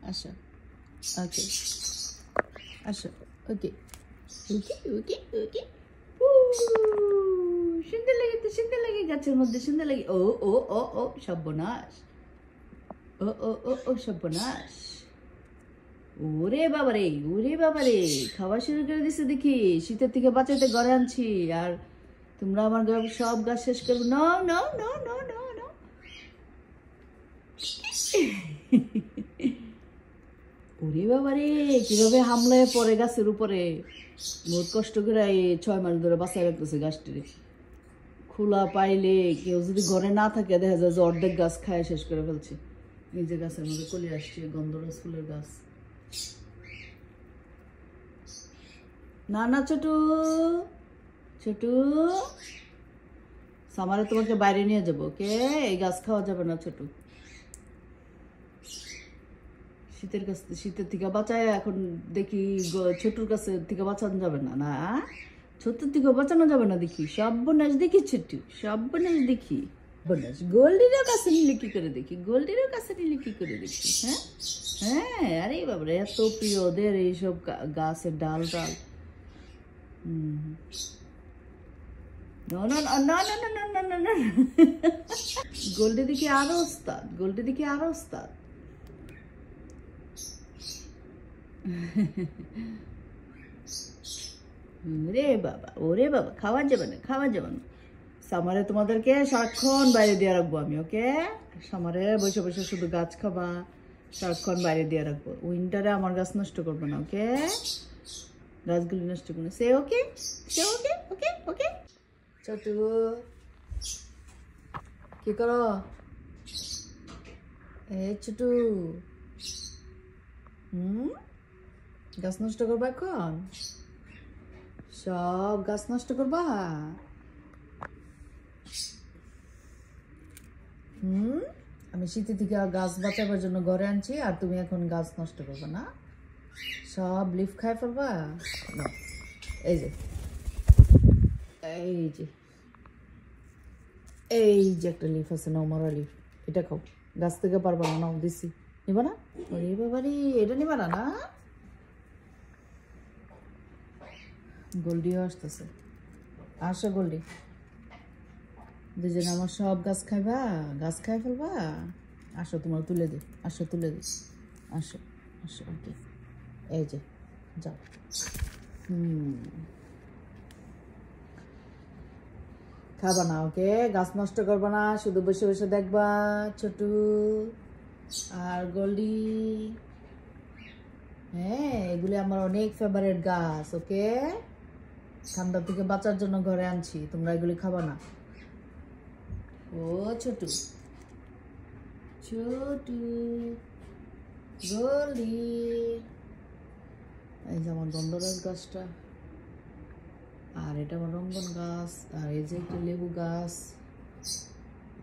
আসো ওকে আসো ওকে ওকে ওকে ওকে সুন্দর লাগে গাছের মধ্যে সুন্দর লাগে ও ও ও ও সর্বনাশ ও ও ও ও সর্বনাশ ওরে বাবারে খাওয়া শুরু করে দিছে দেখি শীতের থেকে বাঁচাতে ঘরে আনছি আর তোমরা আমার সব গাছ শেষ করবে no no no no no no ওরে বাবারে কিভাবে হামলায় পড়ে গাছের উপরে বহুত কষ্ট করে 6 মাস ধরে বাঁচায় রাখতেছে গাছটিরে খোলা পাইলে কেউ যদি ঘরে না থাকে দেখা যায় যে অর্ধেক গাছ খায় শেষ করে ফেলছে এই যে গাছের মধ্যে কলি আসছে গন্ধরাজ ফুলের গাছ না না ছোটু ছোটু সামারে তোমাকে বাইরে নিয়ে যাবো ওকে এই গাছ খাওয়া যাবে না ছোটু শীতের থেকে বাঁচায় এখন দেখি ছোটুর কাছে থেকে বাঁচানো যাবে না না ছোটুর থেকে বাঁচানো যাবে না দেখি সর্বনাশ দেখি ছোটু সর্বনাশ দেখি বনাস গোল্ডিরও কাছে নিলে কি করে দেখি গোল্ডিরও কাছে নিলে কি করে দেখি হ্যাঁ হ্যাঁ আরে বাবারে এত প্রিয় ওদের এইসব গাছের ডাল ডাল No, no, no, no, no, no, no, no, no. Goldie দেখি আরো ওস্তাদ গোল্ডি দেখি আরো ওস্তাদ ওরে বাবা খাওয়া যাবে না সামারে তোমাদেরকে সারাক্ষণ বাইরে দিয়ে রাখবো আমি ওকে সামারে বসে বসে শুধু গাছ খাবা সারাক্ষণ বাইরে দিয়ে রাখবো উইন্টারে আমার গাছ নষ্ট করবো না ওকে গাছগুলি নষ্ট করবো সে ওকে ওকে ওকে ছোটু কি করো ছোটু গাছ নষ্ট করবা এখন সব গাছ নষ্ট করবা আমি শীতের থেকে গাছ বাঁচাবার জন্য ঘরে আনছি আর তুমি এখন গাছ নষ্ট করবা না সব লিফ খাই ফেলবা এই যে এই যে একটা লিফ আছে নাও মারা লিফ এটা খাও গাছ থেকে পারবা না নাও দিছি নিবা না ওরে বাবারে এটা নিবা না না গোল্ডিও আসতেছে আসো গোল্ডি দুজন আমার সব গাছ খাইবা গাছ খাই ফেলবা আসো তোমার তুলে দি আসো আসো ওকে এই যে যাও খাবা না ওকে গাছ নষ্ট করবা না শুধু বসে বসে দেখবা ছোটু আর গোল্ডি হ্যাঁ এগুলি আমার অনেক ফেভারিট গাছ ওকে ঠান্ডা থেকে বাঁচার জন্য ঘরে আনছি তোমরা এগুলি খাবা না ও ছোটু গোল্ডি এই যে আমার গন্ধরাজ গাছটা আর এটা আমার রঙ্গন গাছ আর এই যে একটা লেবু গাছ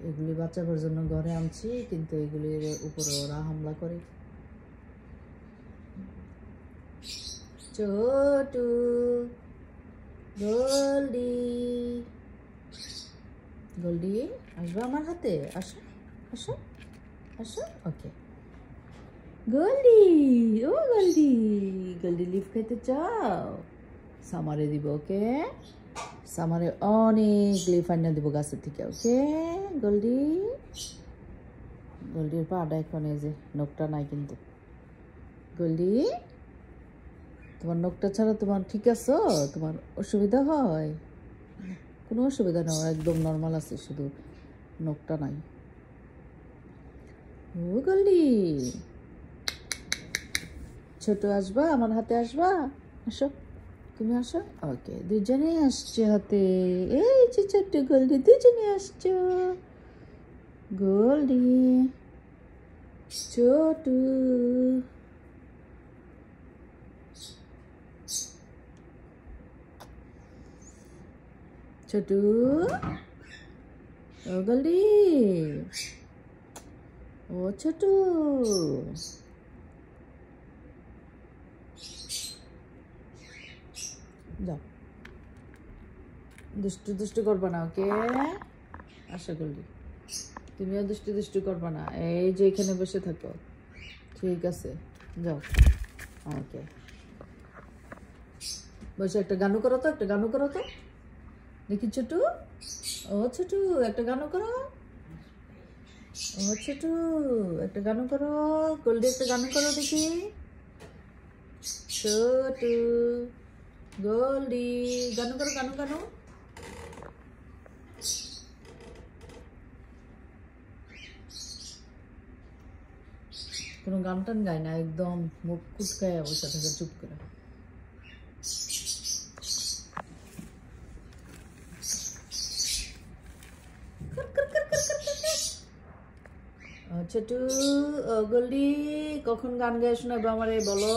এগুলি বাঁচাবার জন্য ঘরে আনছি কিন্তু এগুলির উপরে ওরা হামলা করে ছোটু গোল্ডি আসবে আমার হাতে আসো আসো আসো ওকে গোল্ডি গোল্ডি লিফ খাইতে চাও সামারে দিব ওকে সামারে অনেক লিফ আনিয়ে দিব গাছের থেকে ওকে গোল্ডির পাটা এখন এই যে নখটা নাই কিন্তু গোল্ডি তোমার নখটা ছাড়া তোমার ঠিক আছো তোমার অসুবিধা হয় কোনো অসুবিধা নেই একদম নর্মাল আছে শুধু নখটা নাই ও গোল্ডি ছোট আসবা আমার হাতে আসবা আসো তুমি আসো ওকে দুজনেই আসছে হাতে এই যে ছোট্ট গোল্ডি দুজনে আসছো গোল্ডি ছোটু ছোটু ও গোল্ডি ও ছোটু যাও দুষ্টু করবা না ওকে আশা করি তুমিও দুষ্টু করবা না এই যে এখানে বসে থাকো ঠিক আছে, যাও। ওকে, বসে একটা গানও করো তো, একটা গানও করো তো দেখি। ছোটু, ও ছোটু, একটা গানও করো। ও ছোটু, একটা গানও করো। গোল্ডি, একটা গানও করো দেখি। ছোটু, গোল্ডি, গানও করো, গানও গানো। কোনো গান টান গায় না, একদম মুখ কুচকায় বসে থাকে চুপ করে। ছোটু, গোল্ডি, কখন গান গায়ে শোনাবো আমারে বলো?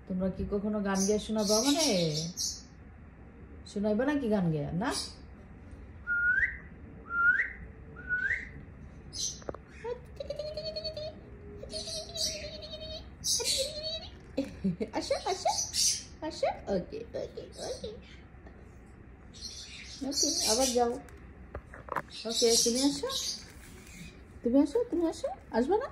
তোমরা কি কখনো গান গেয়ে শোনাবো আমারে? শোনাইবে নাকি গান গেয়ে? না, আসো আসো আসো। ওকে ওকে ওকে ওকে, আবার যাও। ওকে, তুমি আসো, তুমি আসো, তুমি আসো, আসবে না?